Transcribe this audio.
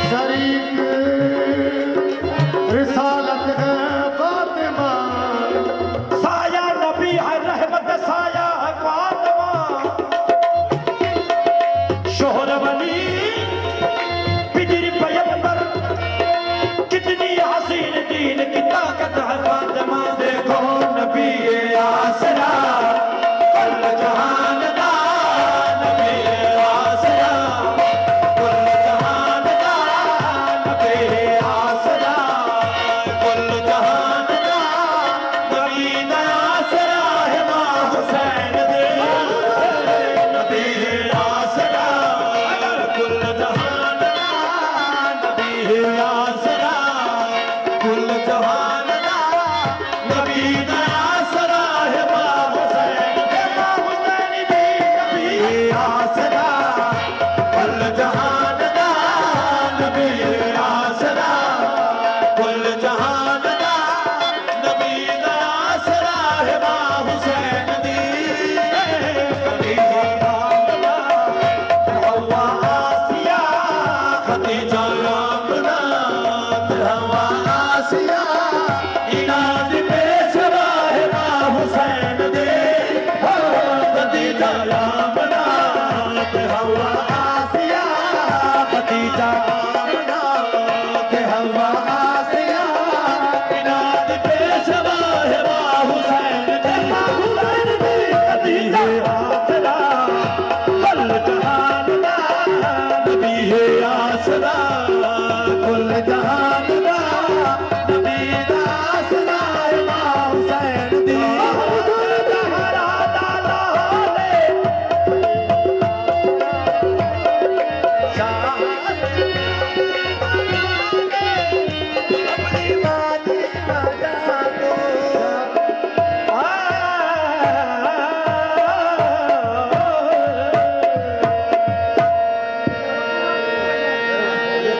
शरीक रिसालत है फातिमा, साया नबी है रहमत, साया है फातिमा, शोहर वली पिजर पैगंबर, कितनी हसीन दीन की ताकत है फातिमा। देखो नबी आसरा कुल जहान दा, नबी आसरा कुल जहान दा, नबी आसरा कुल जहान दा, नबी दा आसरा है मां हुसैन दे, नबी आसरा कुल जहान दा, नबी आसरा कुल जहान दा, नबी दा आसरा है मां हुसैन दे, मां हुसैन दी नबी आसरा कुल जहान दा, नबी